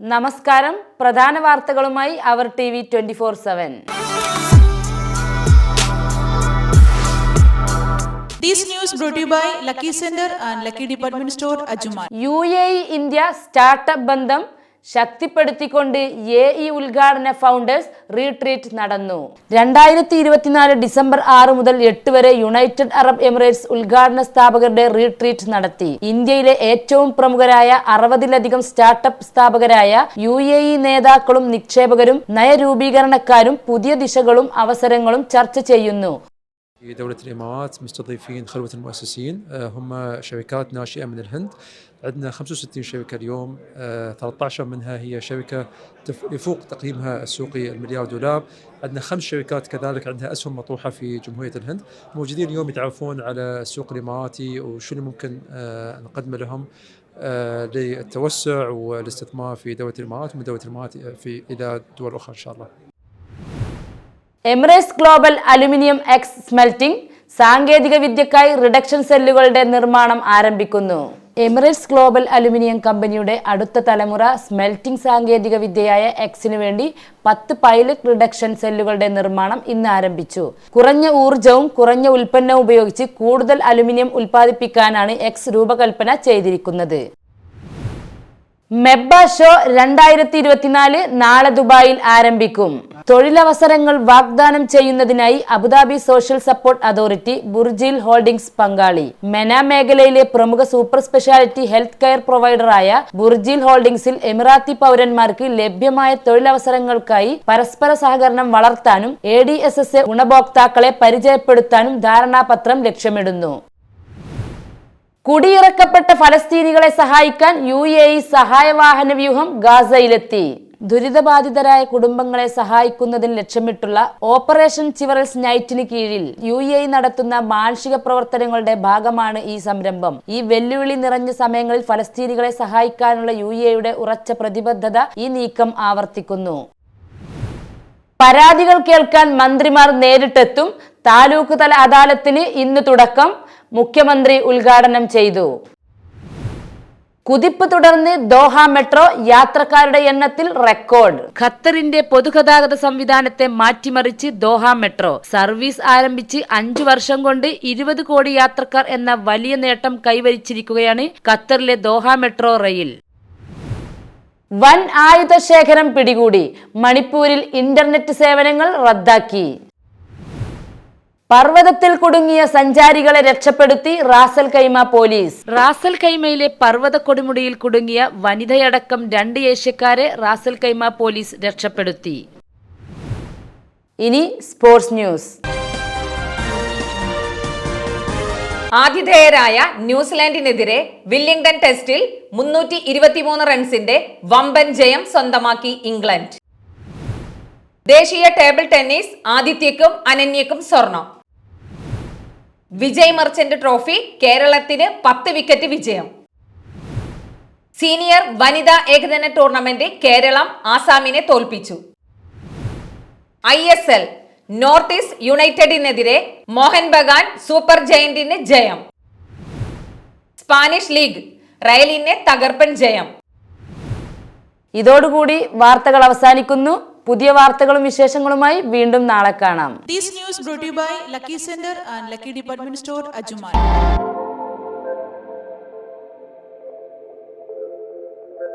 നമസ്കാരം. പ്രധാന വാർത്തകളുമായി അവർ TV 24/7. This news brought to you by Lucky Center and Lucky Department Store, Ajmal. UAE India startup ബന്ധം ശക്തിപ്പെടുത്തിക്കൊണ്ട് UAE ഉദ്ഘാടന founders retreat നടന്നു. 2024 December 6 മുതൽ 8 വരെ യുണൈറ്റഡ് അറബ് എമിറേറ്റ്സ് ഉദ്ഘാടന സ്ഥാപകരുടെ റീട്രീറ്റ് നടത്തി. ഇന്ത്യയിലെ ഏറ്റവും പ്രമുഖരായ 60-ലധികം സ്റ്റാർട്ടപ്പ് സ്ഥാപകരായ UAE നേതാക്കളും നിക്ഷേപകരും നയരൂപീകരണക്കാരും പുതിയ ദിശകളും അവസരങ്ങളും ചർച്ച ചെയ്യുന്നു. في دولة الإمارات مستضيفين خلوة المؤسسين، هم شركات ناشئة من الهند. عندنا 65 شركة اليوم، 13 منها هي شركة يفوق تقييمها السوقي $1 مليار. عندنا 5 شركات كذلك عندها أسهم مطروحة في جمهورية الهند، موجودين اليوم يتعرفون على السوق الإماراتي وشو اللي ممكن نقدمه لهم للتوسع والاستثمار في دولة الإمارات ومن دولة الإمارات إلى دول أخرى إن شاء الله. Emirates global aluminium EX smelting സാങ്കേതിക വിദ്യക്കായി റിഡക്ഷൻ സെല്ലുകളുടെ നിർമ്മാണം ആരംഭിക്കുന്നു. എമിറേറ്റ്സ് ഗ്ലോബൽ അലുമിനിയം കമ്പനിയുടെ അടുത്ത തലമുറ സ്മെൽറ്റിംഗ് സാങ്കേതിക വിദ്യയായ എക്സിനു വേണ്ടി 10 പൈലറ്റ് റിഡക്ഷൻ സെല്ലുകളുടെ നിർമ്മാണം ഇന്ന് ആരംഭിച്ചു. കുറഞ്ഞ ഊർജവും കുറഞ്ഞ ഉൽപ്പന്നവും ഉപയോഗിച്ച് കൂടുതൽ അലുമിനിയം ഉൽപ്പാദിപ്പിക്കാനാണ് എക്സ് രൂപകൽപ്പന ചെയ്തിരിക്കുന്നത്. മെബ്ബ ഷോ 2024 നാളെ ദുബായിൽ ആരംഭിക്കും. തൊഴിലവസരങ്ങൾ വാഗ്ദാനം ചെയ്യുന്നതിനായി Abu Dhabi social support authority Burjeel holdings പങ്കാളി. മെന മേഖലയിലെ പ്രമുഖ സൂപ്പർ സ്പെഷ്യാലിറ്റി ഹെൽത്ത് കെയർ പ്രൊവൈഡറായ ബുർജിൽ ഹോൾഡിംഗ്സിൽ എമിറാത്തി പൗരന്മാർക്ക് ലഭ്യമായ തൊഴിലവസരങ്ങൾക്കായി പരസ്പര സഹകരണം വളർത്താനും ADSS ഗുണഭോക്താക്കളെ പരിചയപ്പെടുത്താനും ധാരണാപത്രം ലക്ഷ്യമിടുന്നു. കുടിയിറക്കപ്പെട്ട ഫലസ്തീനികളെ സഹായിക്കാൻ UAE സഹായവാഹന വ്യൂഹം ഗാസയിലെത്തി. ദുരിതബാധിതരായ കുടുംബങ്ങളെ സഹായിക്കുന്നതിന് ലക്ഷ്യമിട്ടുള്ള ഓപ്പറേഷൻ ചിവറൽസ് നൈറ്റിന് കീഴിൽ UAE നടത്തുന്ന മാനുഷിക പ്രവർത്തനങ്ങളുടെ ഭാഗമാണ് ഈ സംരംഭം. ഈ വെല്ലുവിളി നിറഞ്ഞ സമയങ്ങളിൽ ഫലസ്തീനികളെ സഹായിക്കാനുള്ള UAEയുടെ ഉറച്ച പ്രതിബദ്ധത ഈ നീക്കം ആവർത്തിക്കുന്നു. പരാതികൾ കേൾക്കാൻ മന്ത്രിമാർ നേരിട്ടെത്തും. താലൂക്ക് തല അദാലത്തിന് ഇന്ന് തുടക്കം. മുഖ്യമന്ത്രി ഉദ്ഘാടനം ചെയ്തു. കുതിപ്പ് തുടർന്ന് ദോഹ മെട്രോ, യാത്രക്കാരുടെ എണ്ണത്തിൽ റെക്കോർഡ്. ഖത്തറിന്റെ പൊതുഗതാഗത സംവിധാനത്തെ മാറ്റിമറിച്ച് ദോഹ മെട്രോ സർവീസ് ആരംഭിച്ച് 5 വർഷം കൊണ്ട് 20 കോടി യാത്രക്കാർ എന്ന വലിയ നേട്ടം കൈവരിച്ചിരിക്കുകയാണ് ഖത്തറിലെ ദോഹ മെട്രോ റെയിൽ. വൻ ആയുധ ശേഖരം പിടികൂടി. മണിപ്പൂരിൽ ഇന്റർനെറ്റ് സേവനങ്ങൾ റദ്ദാക്കി. പർവ്വതത്തിൽ കുടുങ്ങിയ സഞ്ചാരികളെ രക്ഷപ്പെടുത്തി റാസൽ ഖൈമ പോലീസ്. റാസൽ ഖൈമയിലെ പർവ്വത കൊടുമുടിയിൽ കുടുങ്ങിയ വനിതയടക്കം 2 ഏഷ്യക്കാരെ റാസൽ ഖൈമ പോലീസ് രക്ഷപ്പെടുത്തി. ഇനി സ്പോർട്സ് ന്യൂസ്. ആതിഥേയരായ ന്യൂസിലാൻഡിനെതിരെ വില്ലിംഗ്ടൺ ടെസ്റ്റിൽ 323 റൺസിന്റെ വമ്പൻ ജയം സ്വന്തമാക്കി ഇംഗ്ലണ്ട്. ദേശീയ ടേബിൾ ടെന്നീസ് ആദിത്യക്കും അനന്യക്കും സ്വർണം. വിജയ് മർച്ചന്റ് ട്രോഫി കേരളത്തിന് 10 വിക്കറ്റ് വിജയം. സീനിയർ വനിതാ ഏകദിന ടൂർണമെന്റ് കേരളം ആസാമിനെ തോൽപ്പിച്ചു. ISL നോർത്ത് ഈസ്റ്റ് യുണൈറ്റഡിനെതിരെ മോഹൻ ബഗാൻ സൂപ്പർ ജയന്റിന് ജയം. സ്പാനിഷ് ലീഗ് റയലിന് തകർപ്പൻ ജയം. ഇതോടുകൂടി വാർത്തകൾ അവസാനിക്കുന്നു. പുതിയ വാർത്തകളും വിശേഷങ്ങളുമായി വീണ്ടും നാളെ കാണാം. This news brought to you by Lucky Center and Lucky Department Store, Ajmal.